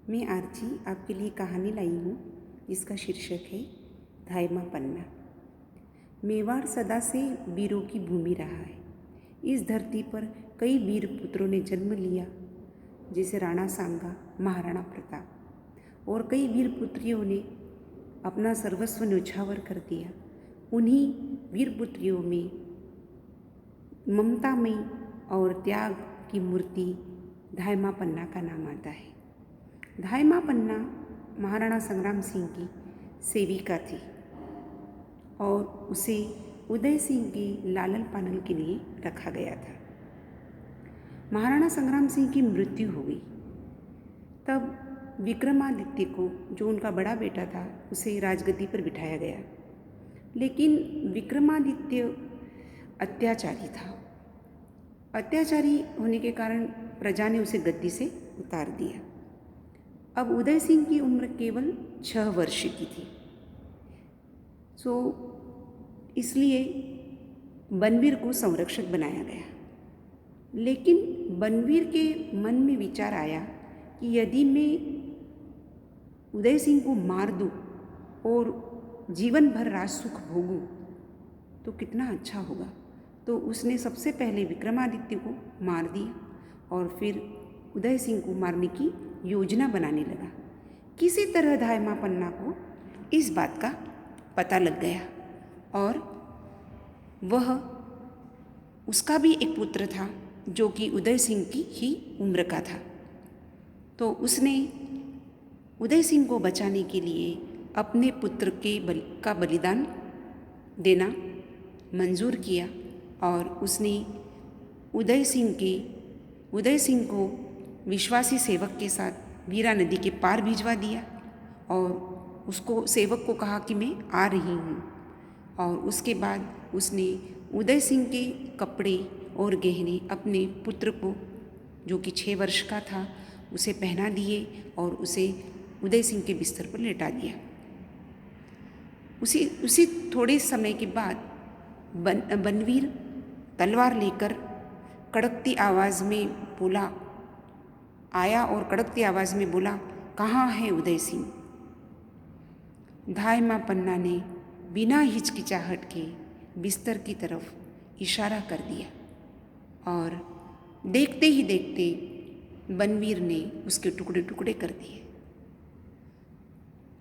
मैं आरची आपके लिए कहानी लाई हूँ जिसका शीर्षक है धायमा पन्ना। मेवाड़ सदा से वीरों की भूमि रहा है। इस धरती पर कई वीर पुत्रों ने जन्म लिया, जैसे राणा सांगा, महाराणा प्रताप, और कई वीर पुत्रियों ने अपना सर्वस्व न्यौछावर कर दिया। उन्हीं वीर पुत्रियों में ममतामयी और त्याग की मूर्ति धायमा पन्ना का नाम आता है। धायमा पन्ना महाराणा संग्राम सिंह की सेविका थी और उसे उदय सिंह के लालन पालन के लिए रखा गया था। महाराणा संग्राम सिंह की मृत्यु हो गई, तब विक्रमादित्य को, जो उनका बड़ा बेटा था, उसे राजगद्दी पर बिठाया गया। लेकिन विक्रमादित्य अत्याचारी था। अत्याचारी होने के कारण प्रजा ने उसे गद्दी से उतार दिया। अब उदय सिंह की उम्र केवल 6 वर्ष की थी। इसलिए बनवीर को संरक्षक बनाया गया। लेकिन बनवीर के मन में विचार आया कि यदि मैं उदय सिंह को मार दूं और जीवन भर राज सुख भोगूं तो कितना अच्छा होगा। तो उसने सबसे पहले विक्रमादित्य को मार दिया और फिर उदय सिंह को मारने की योजना बनाने लगा। किसी तरह धायमा पन्ना को इस बात का पता लग गया और उसका भी एक पुत्र था जो कि उदय सिंह की ही उम्र का था। तो उसने उदय सिंह को बचाने के लिए अपने पुत्र का बलिदान देना मंजूर किया और उसने उदय सिंह को विश्वासी सेवक के साथ वीरा नदी के पार भिजवा दिया और उसको सेवक को कहा कि मैं आ रही हूँ। और उसके बाद उसने उदय सिंह के कपड़े और गहने अपने पुत्र को, जो कि 6 वर्ष का था, उसे पहना दिए और उसे उदय सिंह के बिस्तर पर लेटा दिया। उसी थोड़े समय के बाद बनवीर तलवार लेकर कड़कती आवाज़ में आया और कड़कती आवाज़ में बोला, कहाँ है उदय सिंह? धायमा पन्ना ने बिना हिचकिचाहट के बिस्तर की तरफ इशारा कर दिया और देखते ही देखते बनवीर ने उसके टुकड़े टुकड़े कर दिए।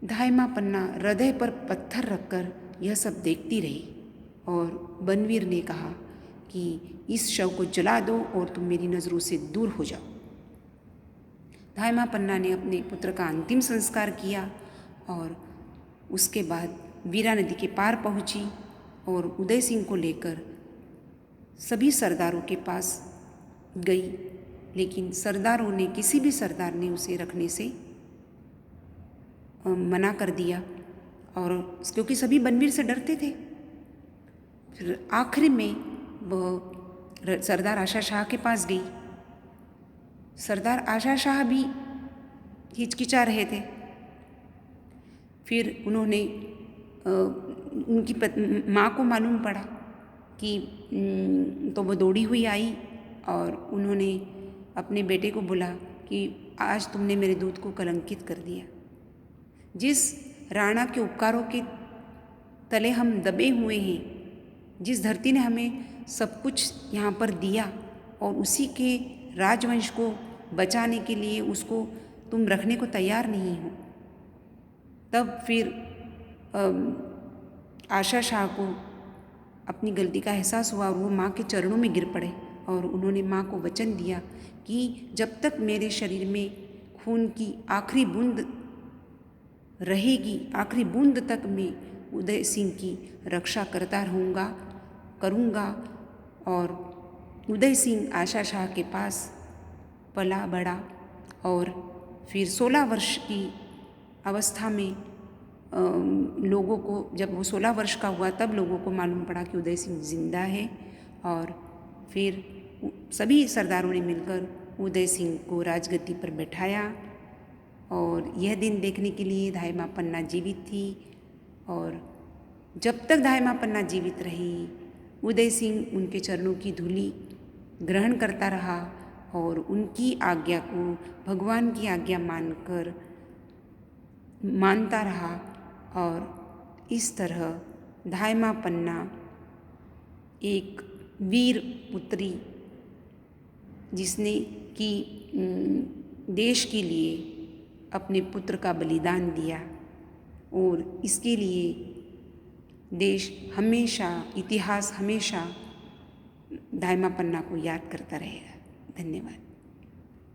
धायमा पन्ना हृदय पर पत्थर रखकर यह सब देखती रही और बनवीर ने कहा कि इस शव को जला दो और तुम मेरी नज़रों से दूर हो जाओ। धायमा पन्ना ने अपने पुत्र का अंतिम संस्कार किया और उसके बाद वीरा नदी के पार पहुंची और उदय सिंह को लेकर सभी सरदारों के पास गई। लेकिन किसी भी सरदार ने उसे रखने से मना कर दिया और क्योंकि सभी बनवीर से डरते थे। फिर आखिर में वह सरदार आशा शाह के पास गई। सरदार आशा शाह भी हिचकिचा रहे थे। फिर उन्होंने उनकी माँ को मालूम पड़ा कि तो वो दौड़ी हुई आई और उन्होंने अपने बेटे को बोला कि आज तुमने मेरे दूध को कलंकित कर दिया। जिस राणा के उपकारों के तले हम दबे हुए हैं, जिस धरती ने हमें सब कुछ यहाँ पर दिया और उसी के राजवंश को बचाने के लिए उसको तुम रखने को तैयार नहीं हो। तब फिर आशा शाह को अपनी गलती का एहसास हुआ और वो माँ के चरणों में गिर पड़े और उन्होंने माँ को वचन दिया कि जब तक मेरे शरीर में खून की आखिरी बूंद रहेगी, आखिरी बूंद तक मैं उदय सिंह की रक्षा करूँगा। और उदय सिंह आशा शाह के पास पला बढ़ा और फिर 16 वर्ष की अवस्था में लोगों को, जब वो 16 वर्ष का हुआ तब लोगों को मालूम पड़ा कि उदय सिंह जिंदा है। और फिर सभी सरदारों ने मिलकर उदय सिंह को राजगद्दी पर बैठाया और यह दिन देखने के लिए धायमा पन्ना जीवित थी। और जब तक धायमा पन्ना जीवित रही, उदय सिंह उनके चरणों की धूलि ग्रहण करता रहा और उनकी आज्ञा को भगवान की आज्ञा मानता रहा और इस तरह धायमा पन्ना एक वीर पुत्री जिसने कि देश के लिए अपने पुत्र का बलिदान दिया और इसके लिए देश हमेशा, इतिहास हमेशा धायमा पन्ना को याद करता रहेगा। धन्यवाद।